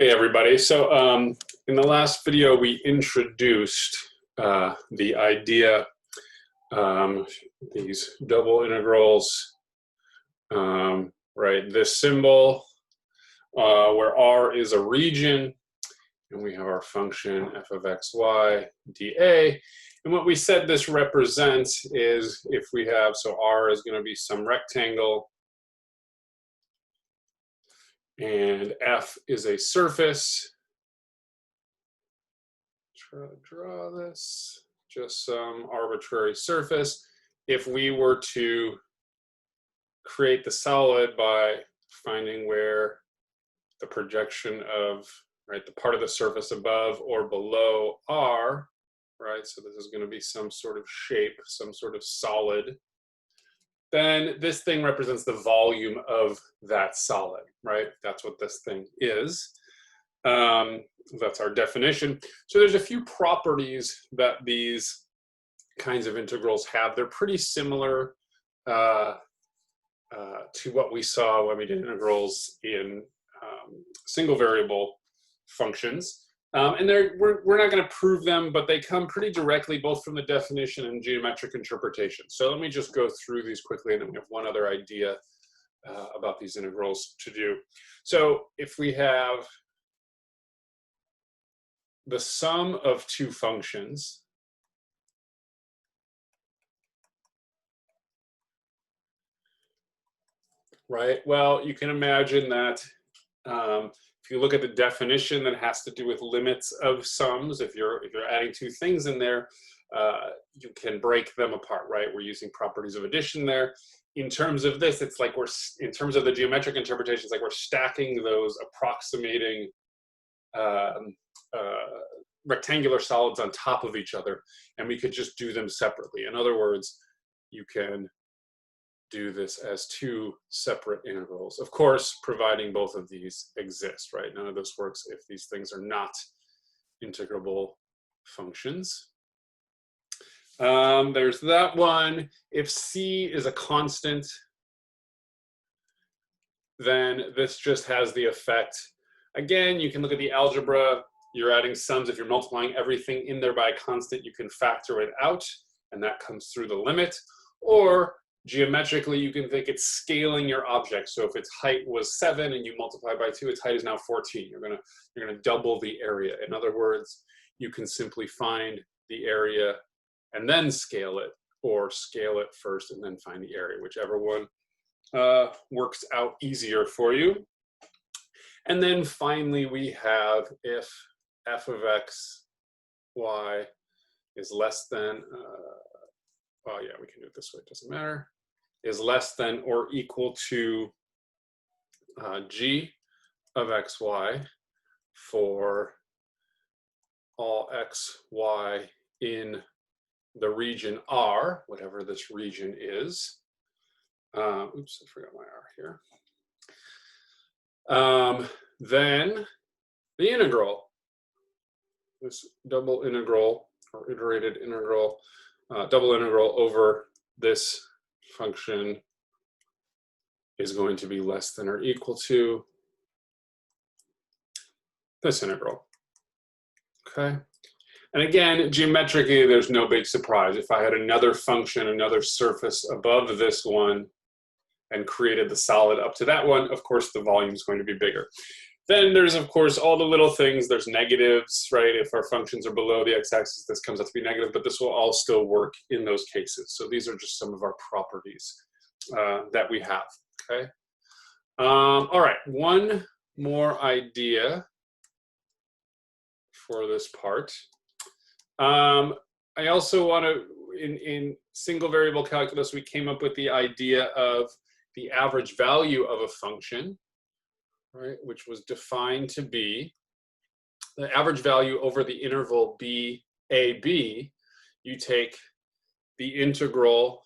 Hey everybody. So in the last video we introduced the idea, these double integrals, right? This symbol where R is a region, and we have our function f of x, y, dA. And what we said this represents is if we have, so R is going to be some rectangle, and F is a surface. Try to draw this, just some arbitrary surface. If we were to create the solid by finding where the projection of, right, the part of the surface above or below R, right, so this is going to be some sort of shape, some sort of solid, then this thing represents the volume of that solid, right? That's what this thing is. That's our definition. So there's a few properties that these kinds of integrals have. They're pretty similar to what we saw when we did integrals in single variable functions. And we're not going to prove them, but they come pretty directly both from the definition and geometric interpretation. So let me just go through these quickly, and then we have one other idea about these integrals to do. So if we have the sum of two functions, right? Well, you can imagine that if you look at the definition that has to do with limits of sums, if you're adding two things in there, you can break them apart, right? We're using properties of addition there. In terms of this, it's like in terms of the geometric interpretation, it's like we're stacking those approximating rectangular solids on top of each other, and we could just do them separately. In other words, you can do this as two separate integrals. Of course, providing both of these exist, right? None of this works if these things are not integrable functions. There's that one. If C is a constant, then this just has the effect. Again, you can look at the algebra. You're adding sums. If you're multiplying everything in there by a constant, you can factor it out, and that comes through the limit. Or geometrically, you can think it's scaling your object. So if its height was 7 and you multiply by 2, its height is now 14. You're gonna double the area. In other words, you can simply find the area and then scale it, or scale it first and then find the area, whichever one works out easier for you. And then finally, we have if f of x, y is less than, well, yeah, we can do it this way, it doesn't matter, is less than or equal to g of xy for all x, y in the region R, whatever this region is. Oops, I forgot my R here. Then the integral, this double integral or iterated integral, double integral over this function is going to be less than or equal to this integral. Okay. And again, geometrically, there's no big surprise. If I had another function, another surface above this one, and created the solid up to that one, of course, the volume is going to be bigger. Then there's, of course, all the little things. There's negatives, right? If our functions are below the x-axis, this comes out to be negative, but this will all still work in those cases. So these are just some of our properties that we have, okay? All right, one more idea for this part. I also want to, in single variable calculus, we came up with the idea of the average value of a function, right, which was defined to be the average value over the interval b, a, b. You take the integral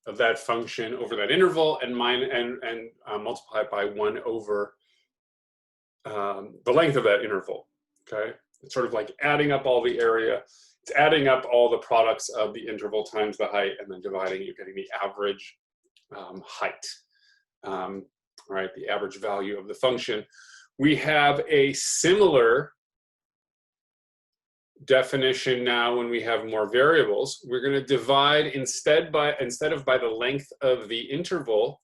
of that function over that interval and multiply it by 1 over the length of that interval, okay? It's sort of like adding up all the area. It's adding up all the products of the interval times the height and then dividing, you're getting the average height. right? The average value of the function. We have a similar definition now when we have more variables. We're going to divide instead of by the length of the interval,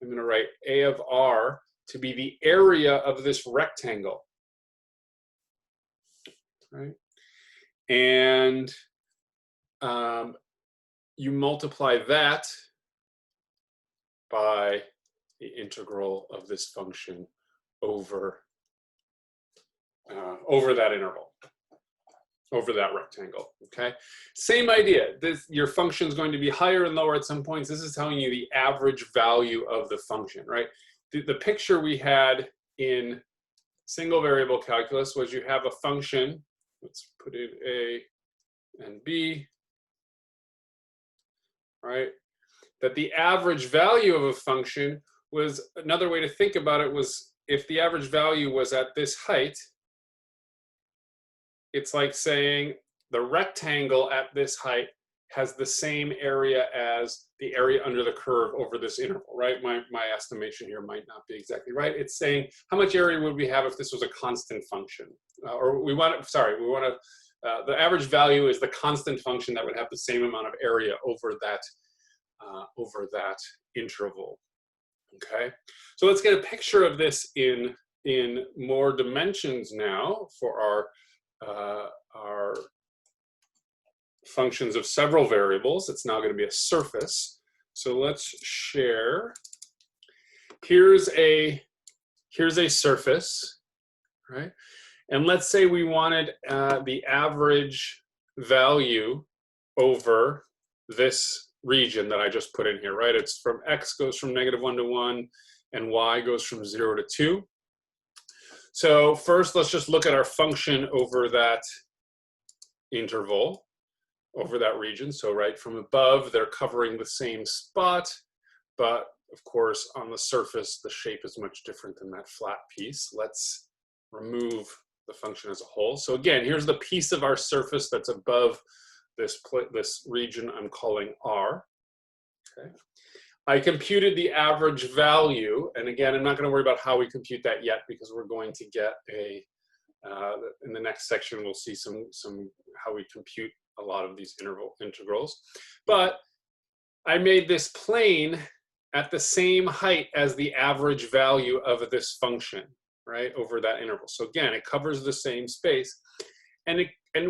I'm going to write A of R to be the area of this rectangle, right? And you multiply that by the integral of this function over that interval, over that rectangle, okay? Same idea. Your function is going to be higher and lower at some points. This is telling you the average value of the function, right? The picture we had in single variable calculus was you have a function, let's put in A and B, right? That the average value of a function was, another way to think about it was, if the average value was at this height, it's like saying the rectangle at this height has the same area as the area under the curve over this interval, right? My estimation here might not be exactly right. It's saying how much area would we have if this was a constant function? The average value is the constant function that would have the same amount of area over that interval, okay? So let's get a picture of this in more dimensions now for our functions of several variables. It's now going to be a surface. So let's share. Here's a surface, right? And let's say we wanted the average value over this region that I just put in here, right? It's from x goes from -1 to 1, and y goes from 0 to 2. So first, let's just look at our function over that interval, over that region. So right from above, they're covering the same spot, but of course, on the surface, the shape is much different than that flat piece. Let's remove the function as a whole. So again, here's the piece of our surface that's above this region I'm calling R. Okay. I computed the average value, and again, I'm not going to worry about how we compute that yet because we're going to get in the next section we'll see some how we compute a lot of these integrals. But I made this plane at the same height as the average value of this function, right, over that interval. So again, it covers the same space. And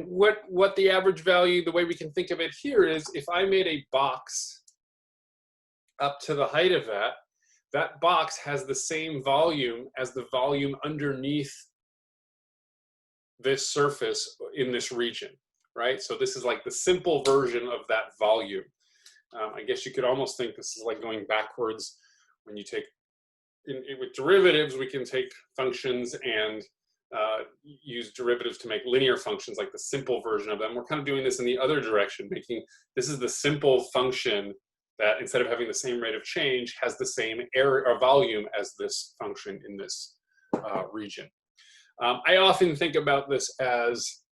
what the average value, the way we can think of it here is, if I made a box up to the height of that box has the same volume as the volume underneath this surface in this region, right? So this is like the simple version of that volume. I guess you could almost think this is like going backwards. When you take, with derivatives, we can take functions and use derivatives to make linear functions, like the simple version of them. We're kind of doing this in the other direction, making this is the simple function that, instead of having the same rate of change, has the same area or volume as this function in this region. I often think about this as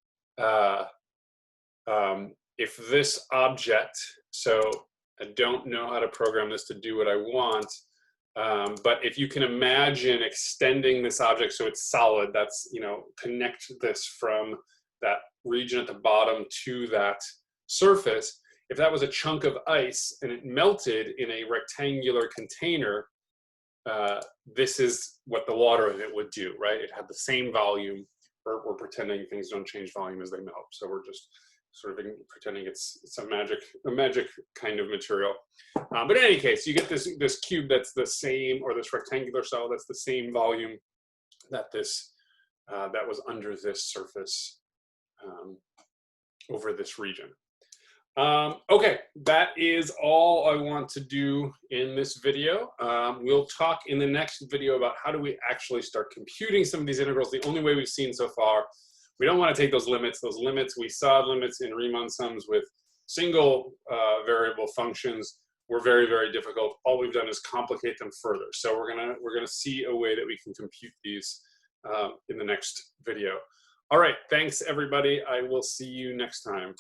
if this object, so I don't know how to program this to do what I want, but if you can imagine extending this object so it's solid, that's, connect this from that region at the bottom to that surface. If that was a chunk of ice and it melted in a rectangular container, this is what the water in it would do, right? It had the same volume. We're pretending things don't change volume as they melt. So we're just sort of pretending it's a magic kind of material. But in any case, you get this cube that's the same, or this rectangular cell that's the same volume that that was under this surface over this region. Okay, that is all I want to do in this video. We'll talk in the next video about how do we actually start computing some of these integrals the only way we've seen so far. We don't want to take those limits. Those limits, we saw limits in Riemann sums with single variable functions were very, very difficult. All we've done is complicate them further. So we're gonna see a way that we can compute these in the next video. All right, thanks everybody. I will see you next time.